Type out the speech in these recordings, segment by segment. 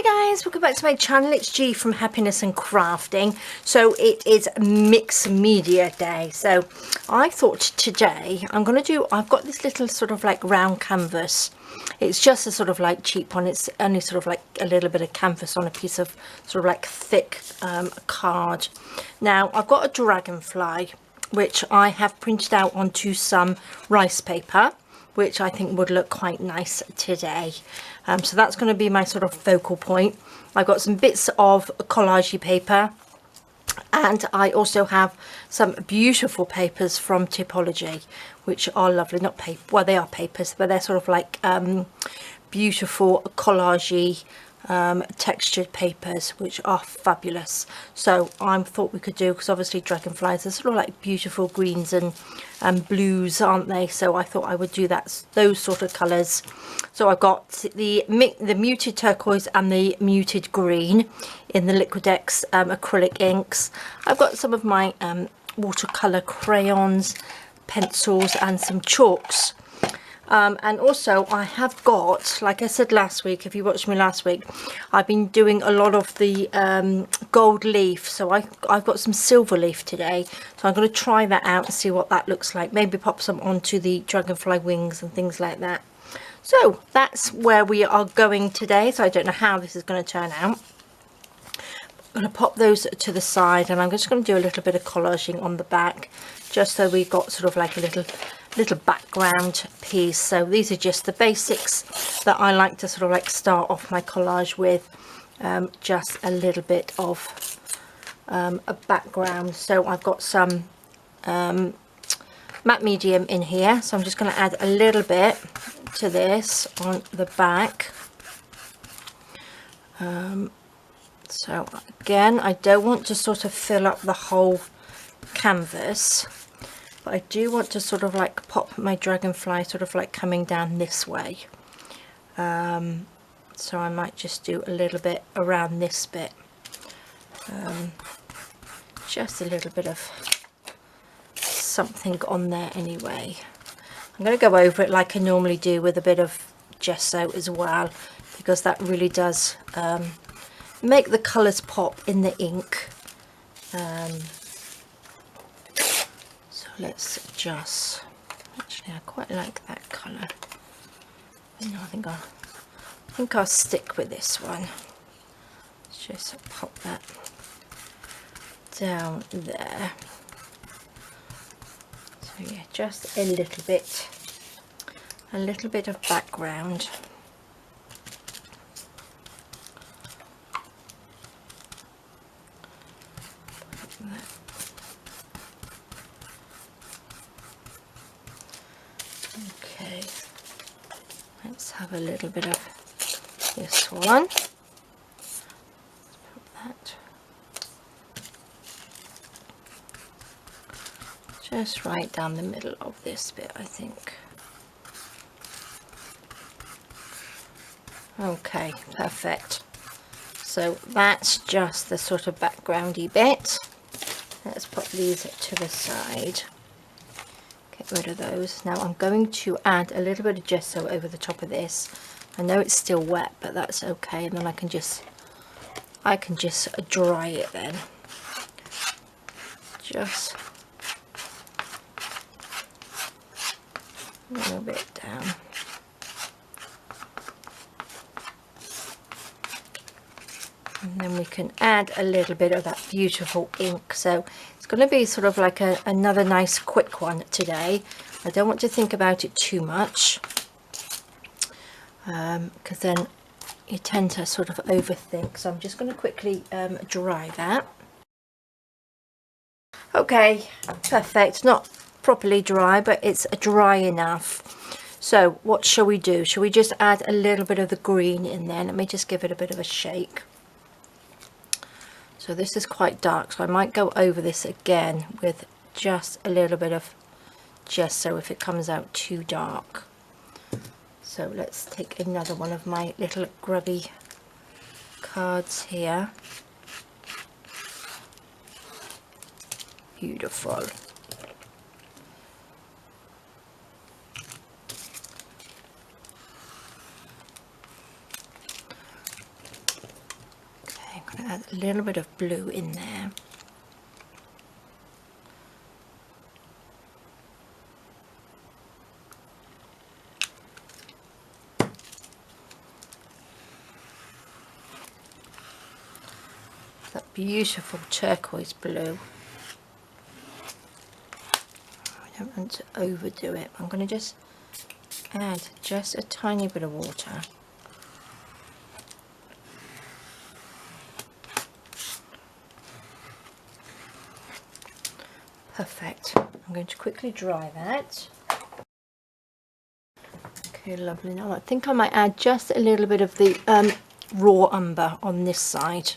Hi guys, welcome back to my channel. It's G from Happiness and Crafting. So it is mixed media day, so I thought today I've got this little sort of like round canvas. It's just a sort of like cheap one. It's only sort of like a little bit of canvas on a piece of sort of like thick card. Now I've got a dragonfly which I have printed out onto some rice paper, which I think would look quite nice today. So that's going to be my sort of focal point. I've got some bits of collage paper, and I also have some beautiful papers from Typology, which are lovely. Not paper, well, they are papers, but they're sort of like beautiful collage textured papers, which are fabulous. So I thought we could do, because obviously dragonflies are sort of like beautiful greens and blues, aren't they? So I thought I would do those sort of colors. So I've got the muted turquoise and the muted green in the Liquitex acrylic inks. I've got some of my watercolor crayons, pencils, and some chalks. And also I have got, like I said last week, if you watched me last week, I've been doing a lot of the gold leaf. So I've got some silver leaf today, so I'm going to try that out and see what that looks like. Maybe pop some onto the dragonfly wings and things like that. So that's where we are going today. So I don't know how this is going to turn out. I'm going to pop those to the side, and I'm just going to do a little bit of collaging on the back, just so we've got sort of like a little background piece. So these are just the basics that I like to sort of like start off my collage with, just a little bit of a background. So I've got some matte medium in here, so I'm just going to add a little bit to this on the back. So again, I don't want to sort of fill up the whole canvas, but I do want to sort of like pop my dragonfly sort of like coming down this way. So I might just do a little bit around this bit, just a little bit of something on there anyway. I'm going to go over it like I normally do with a bit of gesso as well, because that really does make the colours pop in the ink. So let's just, actually I quite like that colour. No, I think I'll stick with this one. Let's just pop that down there. So yeah, just a little bit of background. Okay, let's have a little bit of this one. Let's put that just right down the middle of this bit, I think. Okay, perfect. So that's just the sort of backgroundy bit. Let's put these to the side. Get rid of those. Now I'm going to add a little bit of gesso over the top of this. I know it's still wet, but that's okay, and then I can just dry it then. Just a little bit down. And then we can add a little bit of that beautiful ink. So it's going to be sort of like another nice quick one today. I don't want to think about it too much, because then you tend to sort of overthink. So I'm just going to quickly dry that. Okay, perfect. Not properly dry, but it's dry enough. So what shall we do? Shall we just add a little bit of the green in there? Let me just give it a bit of a shake. So this is quite dark, so I might go over this again with just a little bit of gesso if it comes out too dark. So let's take another one of my little grubby cards here. Beautiful. a little bit of blue in there. That beautiful turquoise blue. I don't want to overdo it. I'm going to just add just a tiny bit of water. Perfect. I'm going to quickly dry that. Okay, lovely. Now I think I might add just a little bit of the raw umber on this side.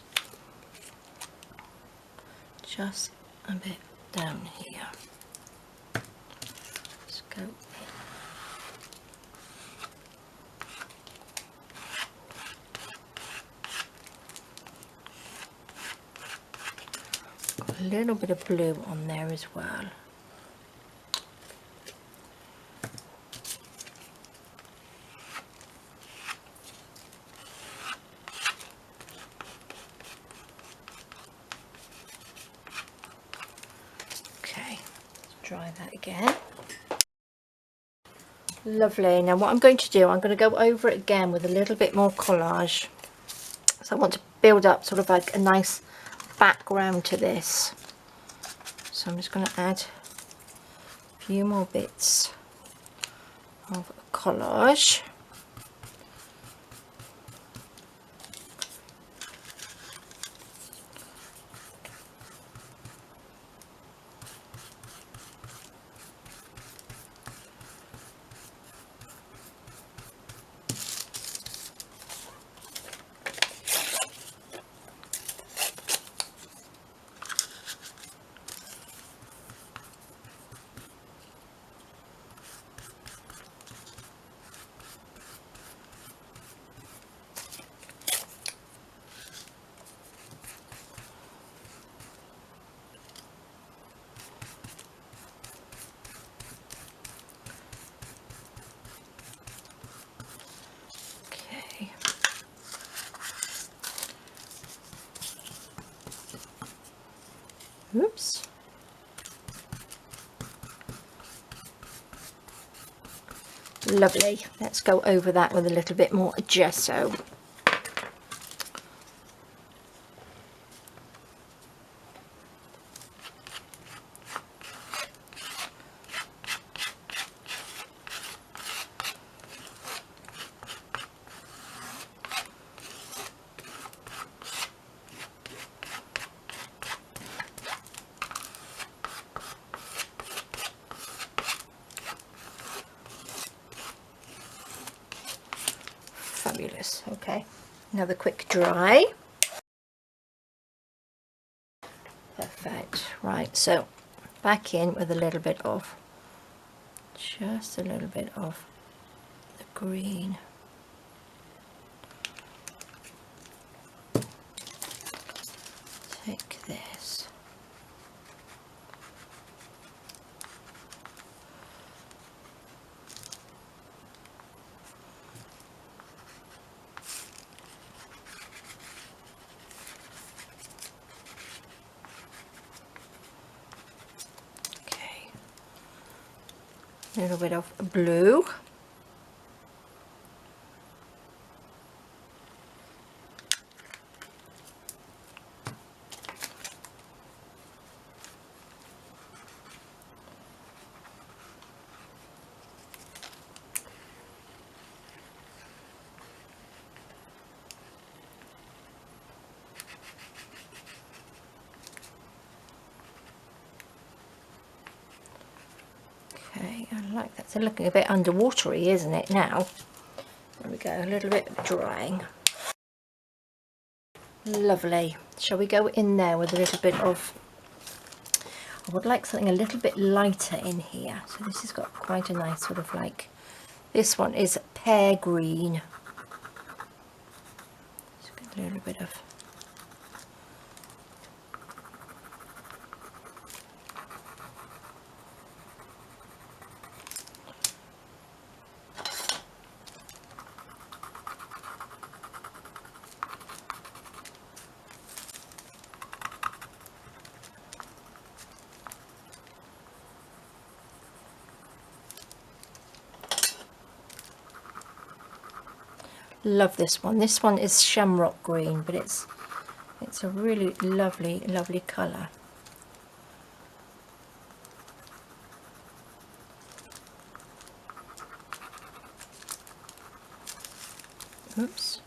Just a bit down here. Let's go in. Got a little bit of blue on there as well. Dry that again. Lovely. Now what I'm going to do, I'm going to go over it again with a little bit more collage. So I want to build up sort of like a nice background to this. So I'm just going to add a few more bits of collage. Oops. Lovely. Let's go over that with a little bit more gesso. Fabulous. Okay, another quick dry. Perfect. Right, so back in with a little bit of, just a little bit of the green. Take this. A little bit of blue. Okay, I like that. It's looking a bit underwatery, isn't it now? There we go, a little bit drying. Lovely. Shall we go in there with a little bit of, I would like something a little bit lighter in here. So this has got quite a nice sort of like, this one is pear green. Just get a little bit of, Love this one. This one is shamrock green, but it's a really lovely colour. Oops.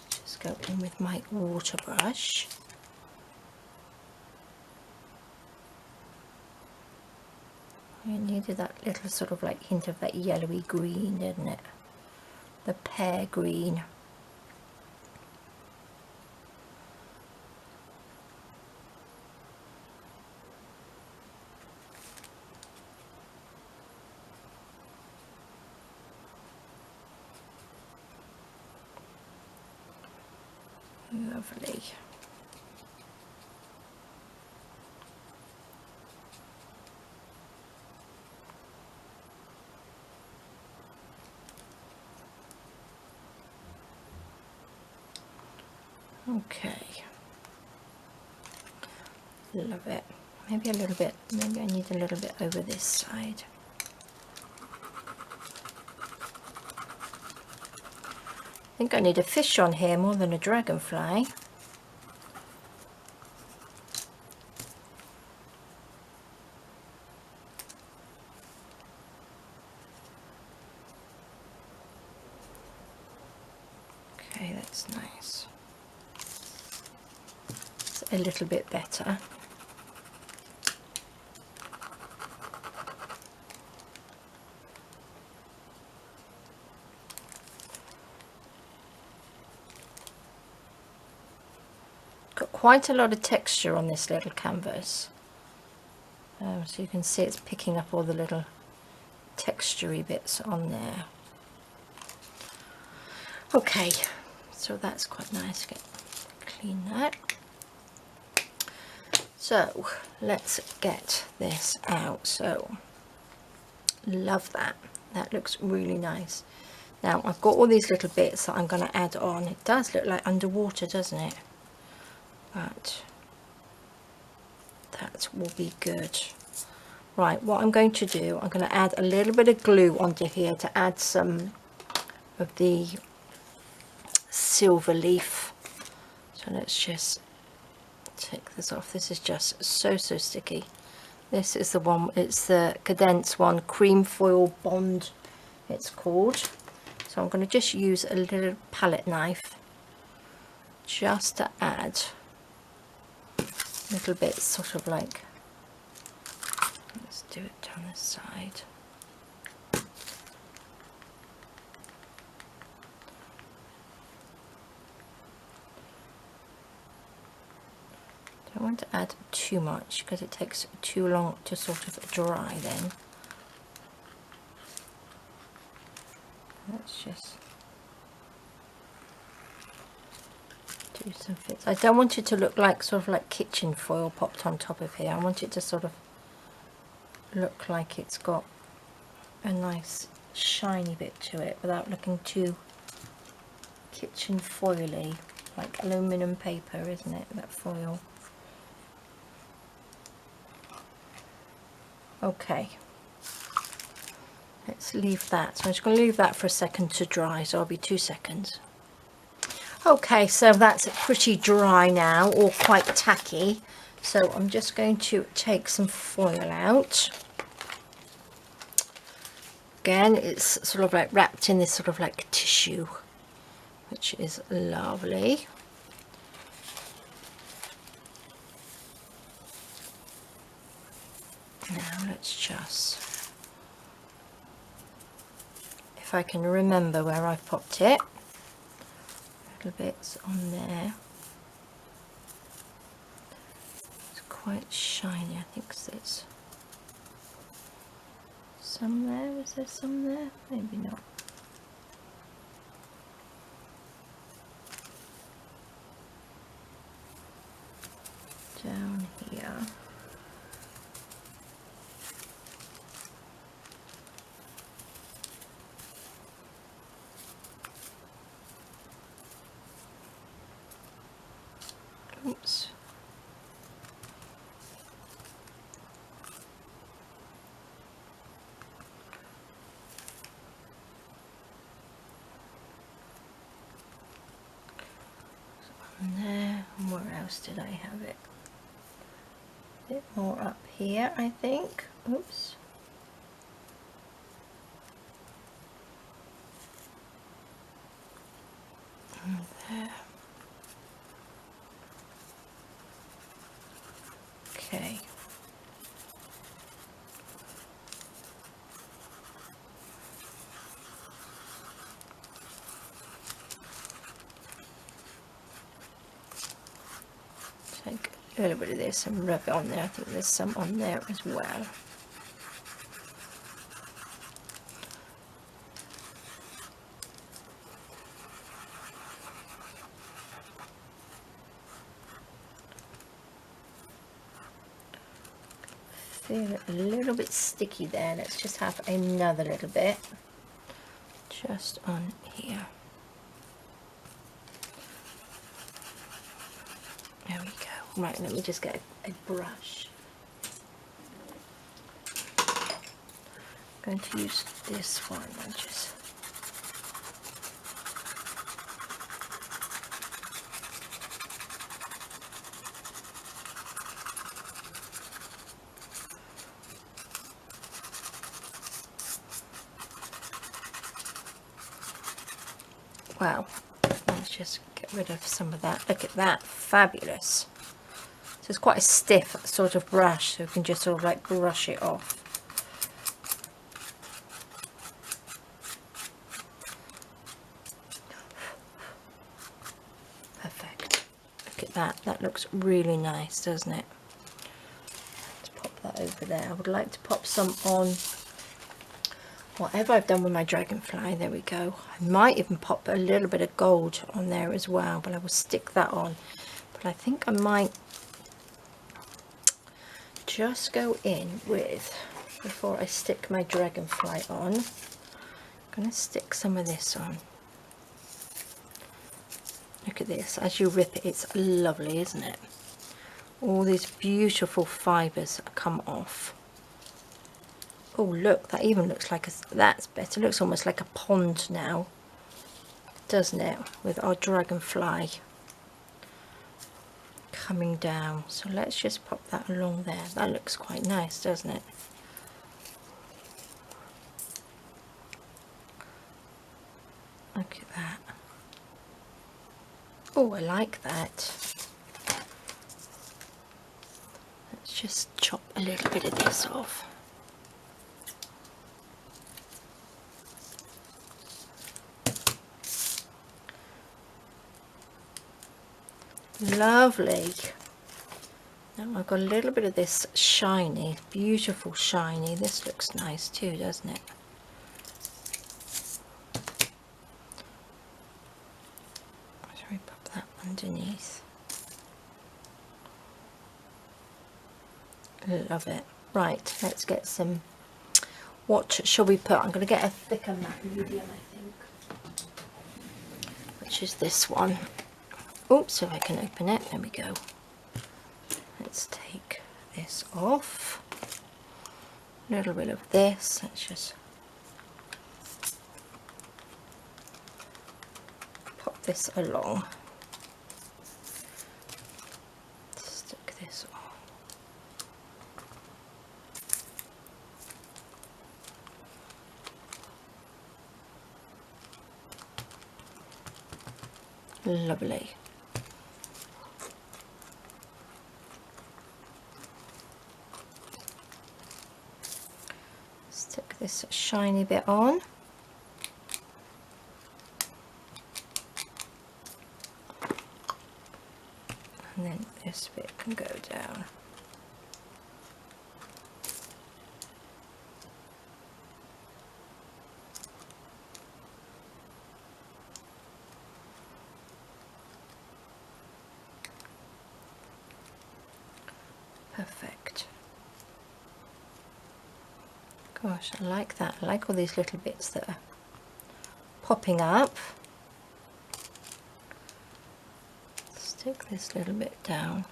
Just go in with my water brush. I needed that little sort of like hint of that yellowy green, didn't it? The pear green. Lovely. Okay. Love it. Maybe a little bit, maybe I need a little bit over this side. I think I need a fish on here more than a dragonfly. Okay, that's nice. It's a little bit better. Got quite a lot of texture on this little canvas, so you can see it's picking up all the little textury bits on there. Okay, so that's quite nice. Clean that. So let's get this out. So love that. That looks really nice. Now I've got all these little bits that I'm going to add on. It does look like underwater, doesn't it? But that will be good. Right, what I'm going to do, I'm going to add a little bit of glue onto here to add some of the silver leaf. So let's just take this off. This is just so sticky. This is the one, it's the Cadence one, cream foil bond it's called. So I'm going to just use a little palette knife just to add little bits, sort of like, let's do it down this side. Don't want to add too much because it takes too long to sort of dry then. Let's just do some fits. I don't want it to look like sort of like kitchen foil popped on top of here. I want it to sort of look like it's got a nice shiny bit to it without looking too kitchen foily, like aluminum paper, isn't it, that foil? Okay, let's leave that. So I'm just going to leave that for a second to dry, so I'll be 2 seconds. Okay, so that's pretty dry now, or quite tacky. So I'm just going to take some foil out. Again, it's sort of like wrapped in this sort of like tissue, which is lovely. Now let's just, if I can remember where I've popped it, little bits on there. It's quite shiny. I think there's some there. Is there some there? Maybe not. Down here. Oops. And there, and where else did I have it? A bit more up here, I think. Oops. And there. Okay. Take a little bit of this and rub it on there. I think there's some on there as well. Feel it a little bit sticky there. Let's just have another little bit just on here. There we go. Right, let me just get a brush. I'm going to use this one and just wow, let's just get rid of some of that. Look at that, fabulous. So it's quite a stiff sort of brush, so you can just sort of like brush it off. Perfect. Look at that, that looks really nice, doesn't it? Let's pop that over there. I would like to pop some on whatever I've done with my Dragonfly. There we go. I might even pop a little bit of gold on there as well, but I will stick that on. But I think I might just go in with, before I stick my Dragonfly on, I'm going to stick some of this on. Look at this, as you rip it, it's lovely, isn't it? All these beautiful fibres come off. Oh look, that even looks like that's better. It looks almost like a pond now, doesn't it, with our Dragonfly coming down. So let's just pop that along there. That looks quite nice, doesn't it? Look at that. Oh, I like that. Let's just chop a little bit of this off. Lovely. Now I've got a little bit of this shiny, beautiful shiny. This looks nice too, doesn't it? Shall we pop that underneath? Love it. Right, let's get some. What shall we put? I'm going to get a thicker matte medium, I think, which is this one. Oops, so I can open it. There we go. Let's take this off. A little bit of this. Let's just pop this along. Stick this on. Lovely. Stick this shiny bit on. And then this bit can go down. Perfect. Gosh, I like that. I like all these little bits that are popping up. Stick this little bit down.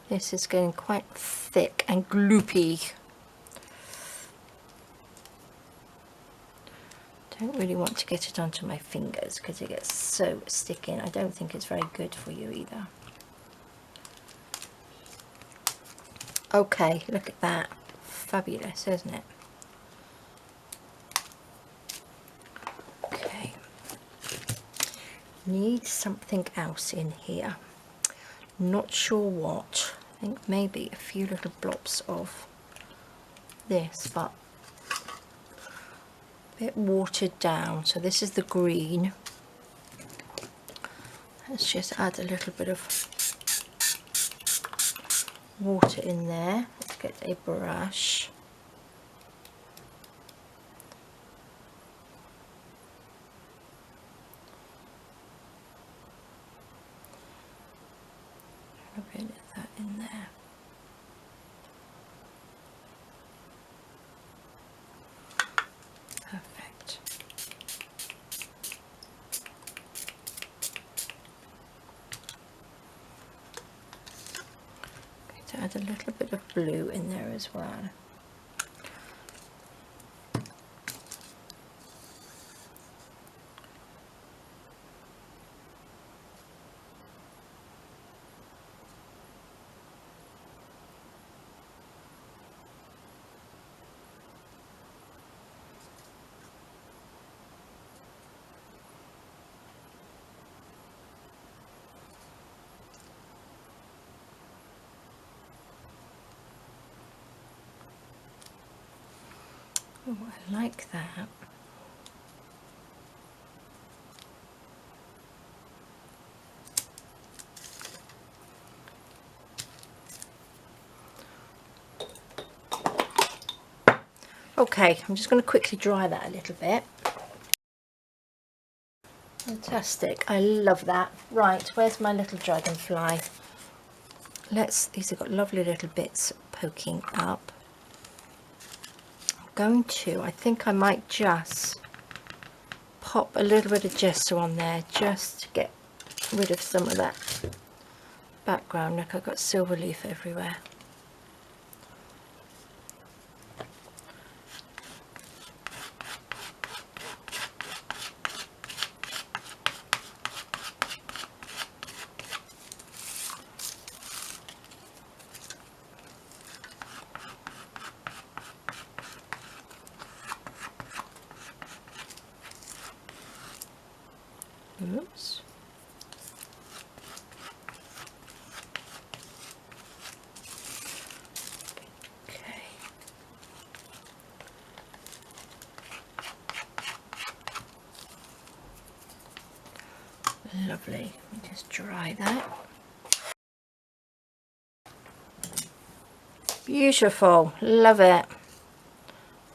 This is getting quite thick and gloopy. don't really want to get it onto my fingers because it gets so sticky, and I don't think it's very good for you either. Okay, look at that. Fabulous, isn't it? Okay. Need something else in here. Not sure what. I think maybe a few little blobs of this, but a bit watered down. So this is the green. Let's just add a little bit of water in there. Let's get a brush. A bit of that in there. Perfect. Going to add a little bit of blue in there as well. Oh, I like that. Okay, I'm just going to quickly dry that a little bit. Fantastic, I love that. Right, where's my little dragonfly? These have got lovely little bits poking up. I think I might just pop a little bit of gesso on there just to get rid of some of that background. Look, I've got silver leaf everywhere. Oops. Okay. Lovely. Let me just dry that. Beautiful. Love it.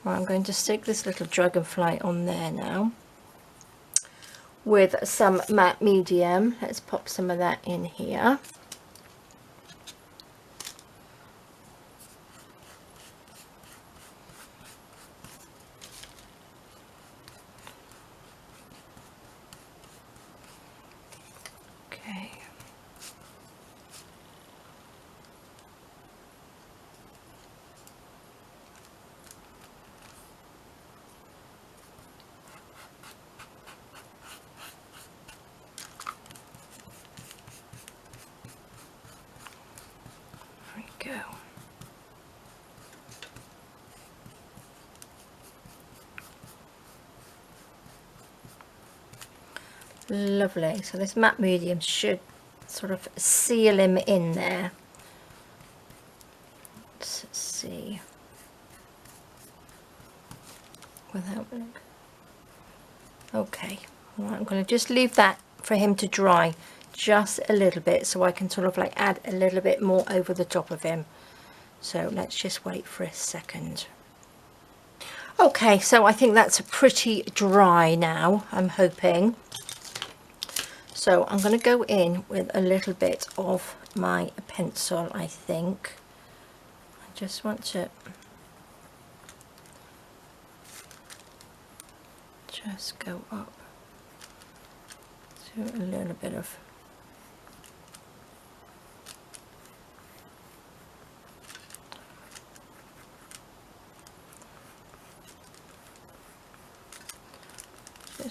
Right, I'm going to stick this little dragonfly on there now with some matte medium. Let's pop some of that in here. Okay. Go. Lovely. So this matte medium should sort of seal him in there. Let's see. Without look. Okay. Right, I'm going to just leave that for him to dry just a little bit so I can sort of like add a little bit more over the top of him. So let's just wait for a second. Okay, so I think that's pretty dry now, I'm hoping. So I'm going to go in with a little bit of my pencil, I think. I just want to just go up to a little bit of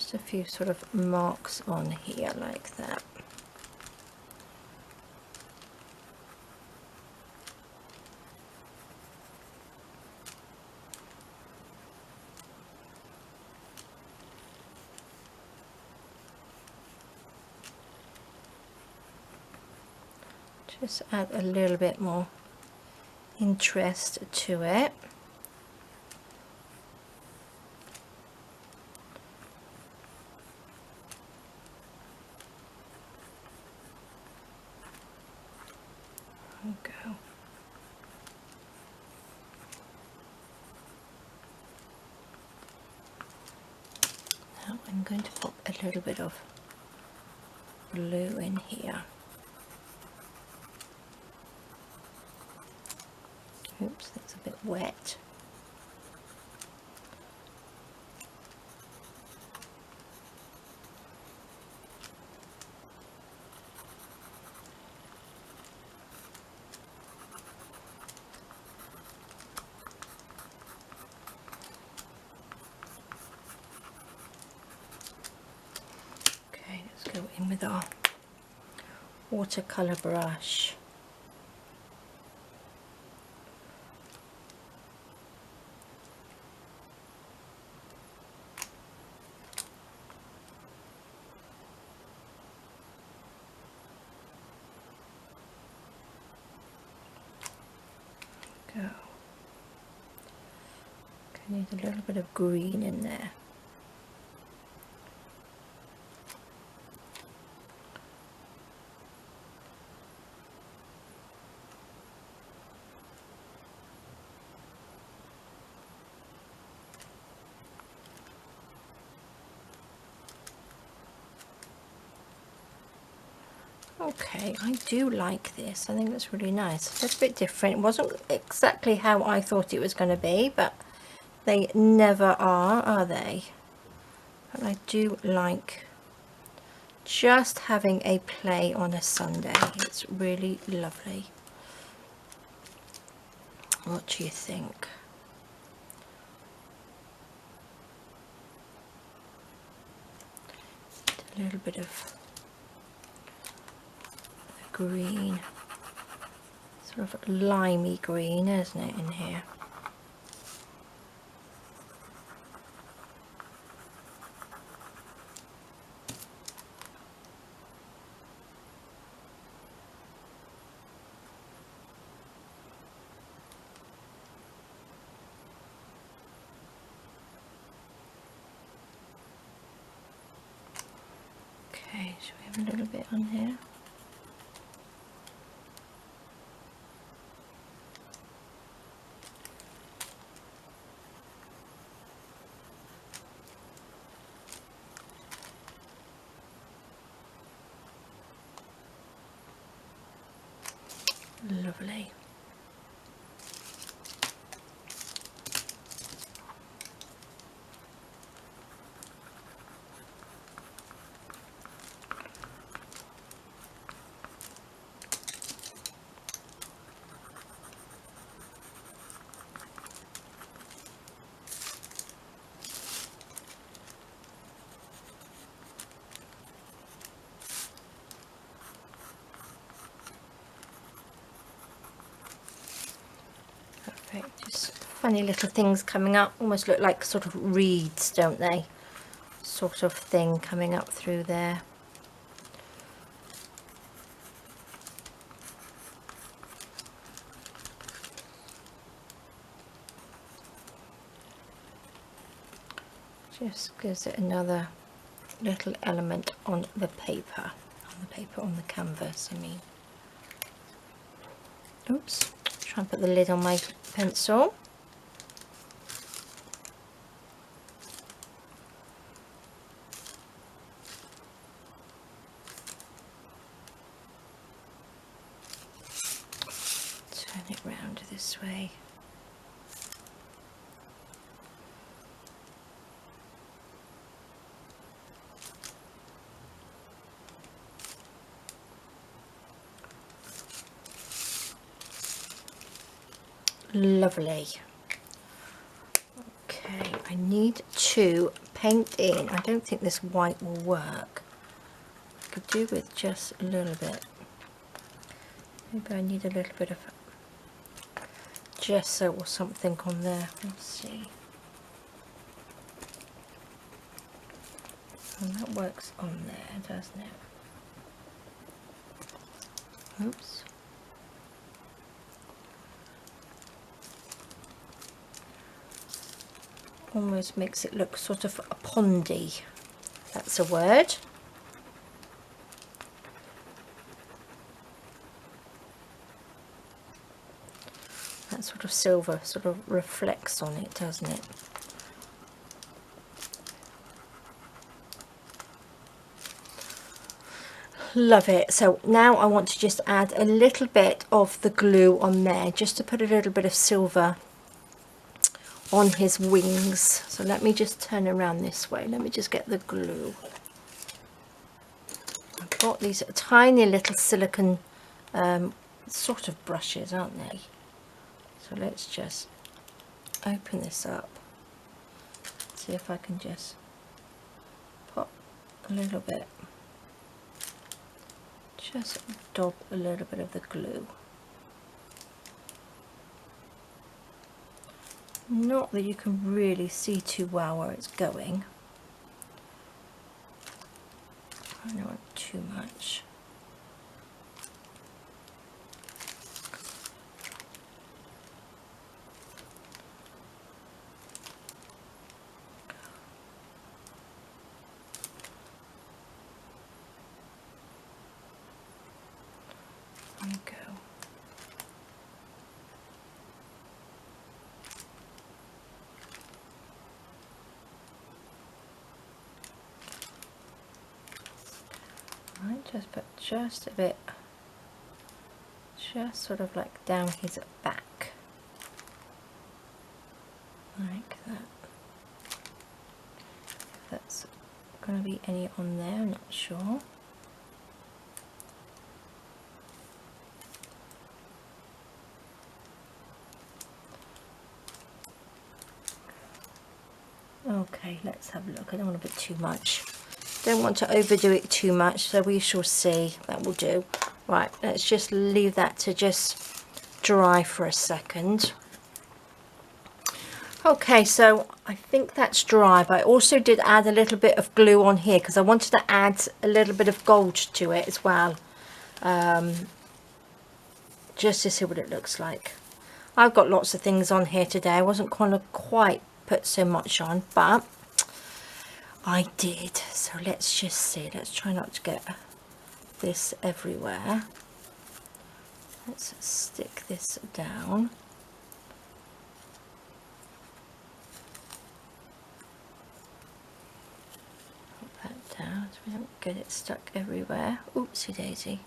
just a few sort of marks on here like that. Just add a little bit more interest to it. There we go. Now I'm going to pop a little bit of blue in here. Oops, that's a bit wet. Okay, let's go in with our watercolour brush. Go. Okay, need a little bit of green in there. Okay, I do like this. I think that's really nice. It's a bit different. It wasn't exactly how I thought it was going to be, but they never are they? But I do like just having a play on a Sunday. It's really lovely. What do you think? A little bit of green, sort of limey green, isn't it, in here? Okay, should we have a little bit on here? Lovely. Just funny little things coming up, almost look like sort of reeds, don't they? Sort of thing coming up through there. Just gives it another little element on the paper, on the canvas, I mean. Oops, try and put the lid on my pencil. Turn it round this way. Lovely. Okay, I I need to paint in. I don't think this white will work. I could do with just a little bit. Maybe I need a little bit of gesso or something on there. We'll see. And that works on there, doesn't it? Oops. Almost makes it look sort of a pondy. That's a word. That sort of silver sort of reflects on it, doesn't it? Love it. So now I want to just add a little bit of the glue on there, just to put a little bit of silver on his wings. So let me just turn around this way. Let me just get the glue. I've got these tiny little silicone sort of brushes, aren't they? So let's just open this up. See if I can just pop a little bit. Just dab a little bit of the glue. Not that you can really see too well where it's going. I don't want too much. There you go. Right, just put just a bit, just sort of like down his back, like that. If that's going to be any on there, I'm not sure. Okay, let's have a look. I don't want to put too much. Don't want to overdo it too much, so we shall see. That will do. Right, let's just leave that to just dry for a second. Okay, so I think that's dry, but I also did add a little bit of glue on here because I wanted to add a little bit of gold to it as well, just to see what it looks like. I've got lots of things on here today. I wasn't going to quite put so much on, but I did. So let's just see. Let's try not to get this everywhere. Let's stick this down. Put that down so we don't get it stuck everywhere. Oopsie daisy.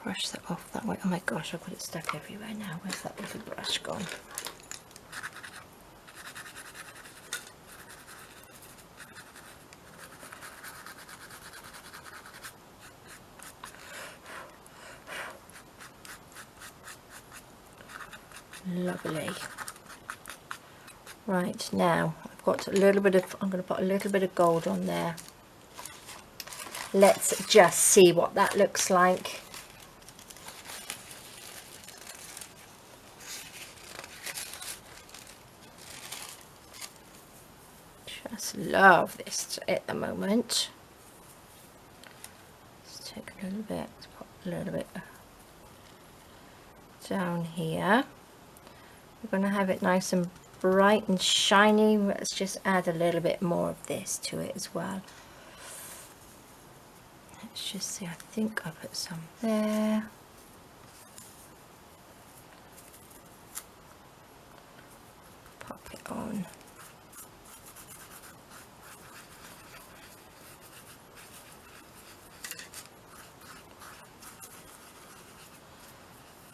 Brush that off that way. Oh my gosh, I've got it stuck everywhere now. Where's that little brush gone? Lovely. Right, now I've got a little bit of, I'm going to put a little bit of gold on there. Let's just see what that looks like. Just love this at the moment. Let's take a little bit, put a little bit down here. We're going to have it nice and bright and shiny. Let's just add a little bit more of this to it as well. Let's just see, I think I put some there. Pop it on.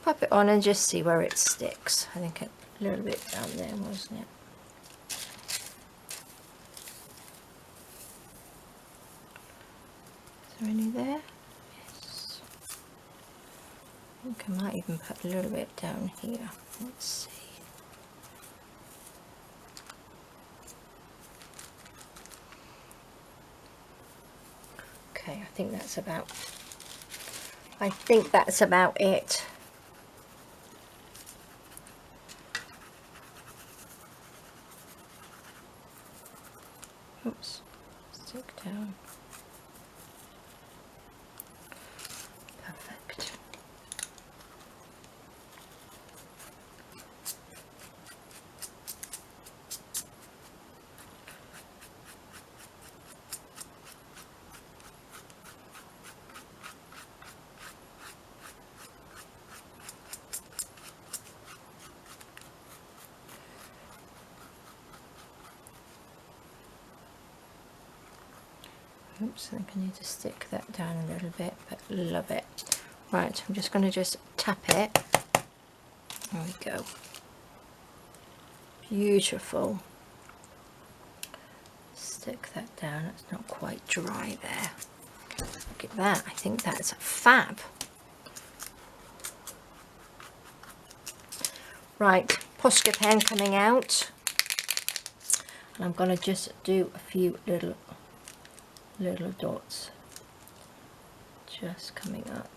pop it on and just see where it sticks. I think a little bit down there, wasn't it? Is there any there? Yes. I think I might even put a little bit down here. Let's see. Okay, I think that's about it. Oops, stick down. Perfect. Oops, I think I need to stick that down a little bit, but love it. Right, I'm just going to just tap it. There we go. Beautiful. Stick that down. It's not quite dry there. Look at that. I think that's fab. Right, Posca pen coming out. And I'm going to just do a few little dots just coming up.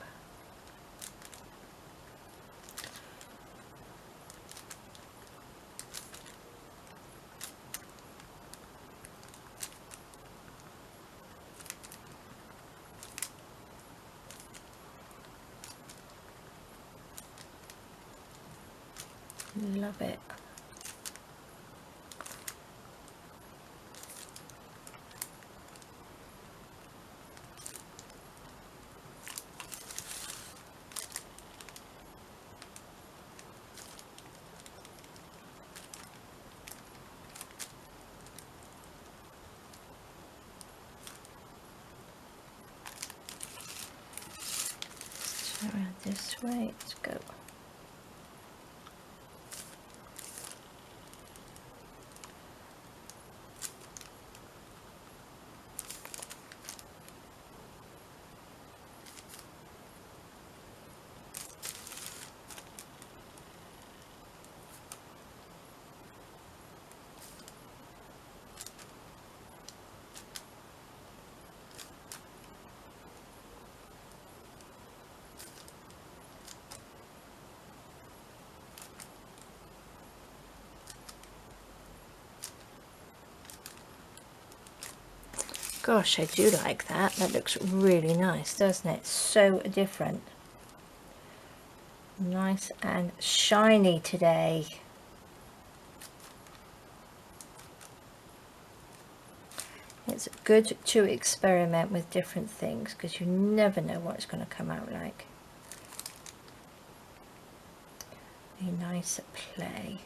Love it. Around this way, let's go. Gosh, I do like that. That looks really nice, doesn't it? So different. Nice and shiny today. It's good to experiment with different things because you never know what it's going to come out like. A nice play.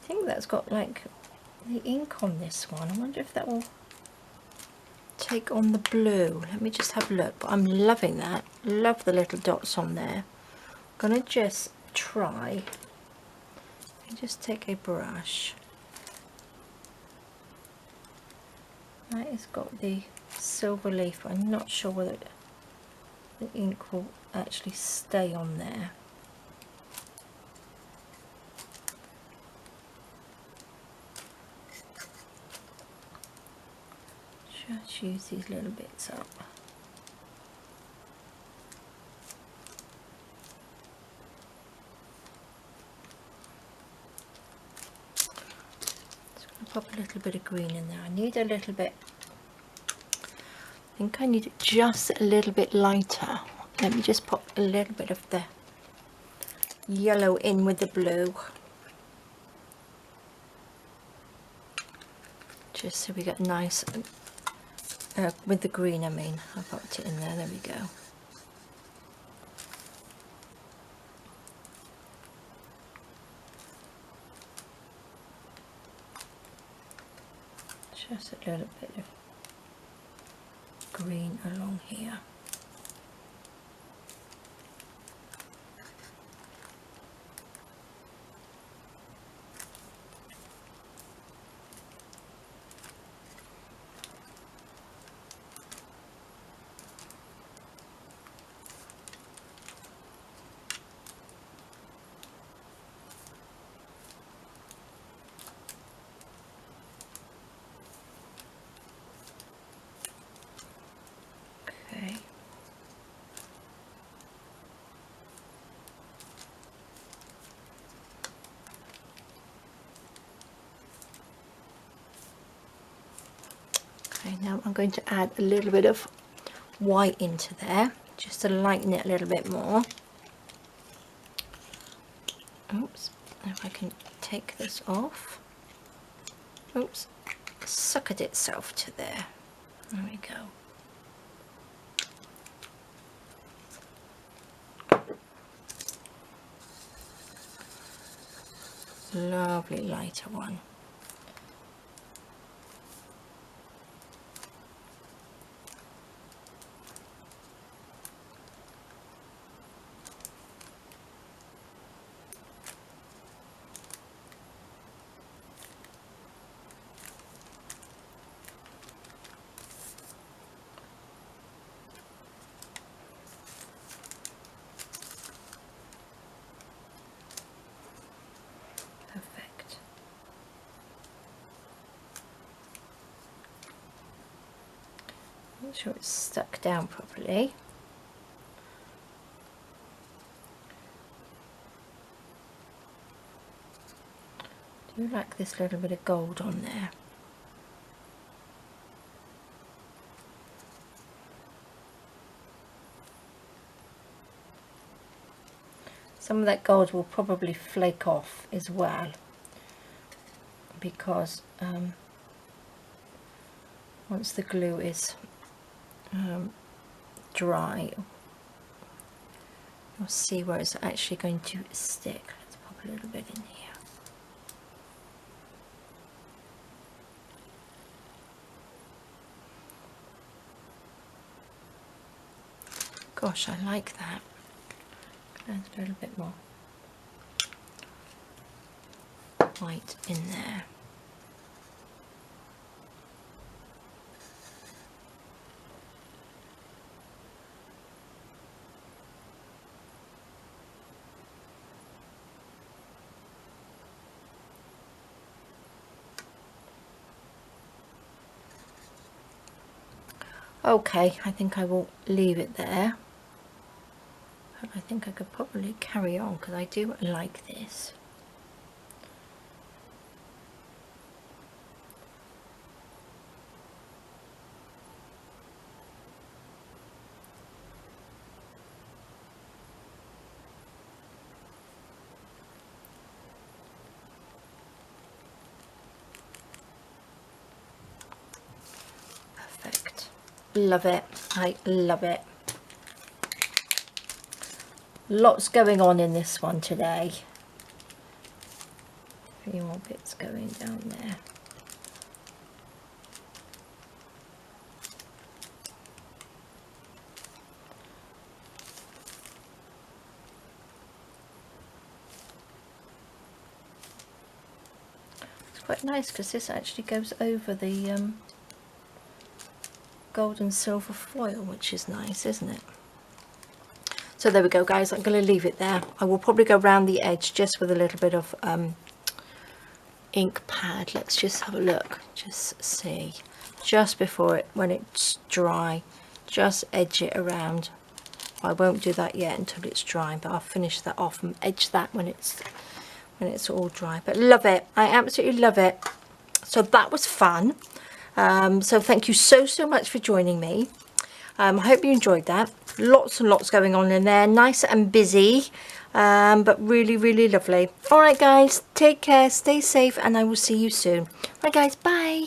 I think that's got like the ink on this one. I wonder if that will take on the blue. Let me just have a look. But I'm loving that. Love the little dots on there. I'm gonna just try and just take a brush. That has got the silver leaf, but I'm not sure whether the ink will actually stay on there. Just use these little bits up. Just going to pop a little bit of green in there. I need a little bit, I think I need it just a little bit lighter. Let me just pop a little bit of the yellow in with the blue. Just so we get nice, with the green I mean. I popped it in there, there we go. just a little bit of green along here. Okay, now I'm going to add a little bit of white into there just to lighten it a little bit more. Oops, if I can take this off. Oops, suckered itself to there. There we go. Lovely lighter one. Make sure it's stuck down properly. I do like this little bit of gold on there. Some of that gold will probably flake off as well, because once the glue is dry, you'll see where it's actually going to stick. Let's pop a little bit in here. Gosh, I like that. Add a little bit more white in there. Okay, I think I will leave it there. But I think I could probably carry on because I do like this. Perfect. Love it. I love it. Lots going on in this one today. A few more bits going down there. It's quite nice because this actually goes over the gold and silver foil, which is nice, isn't it? So there we go, guys. I'm going to leave it there. I will probably go around the edge just with a little bit of ink pad. Let's just have a look, just see, just before it, when it's dry, just edge it around. I won't do that yet until it's dry, but I'll finish that off and edge that when it's all dry. But love it. I absolutely love it. So that was fun. So thank you so much for joining me. I hope you enjoyed that. Lots and lots going on in there, nice and busy, but really lovely. All right guys, take care, stay safe, and I will see you soon. Bye guys, bye.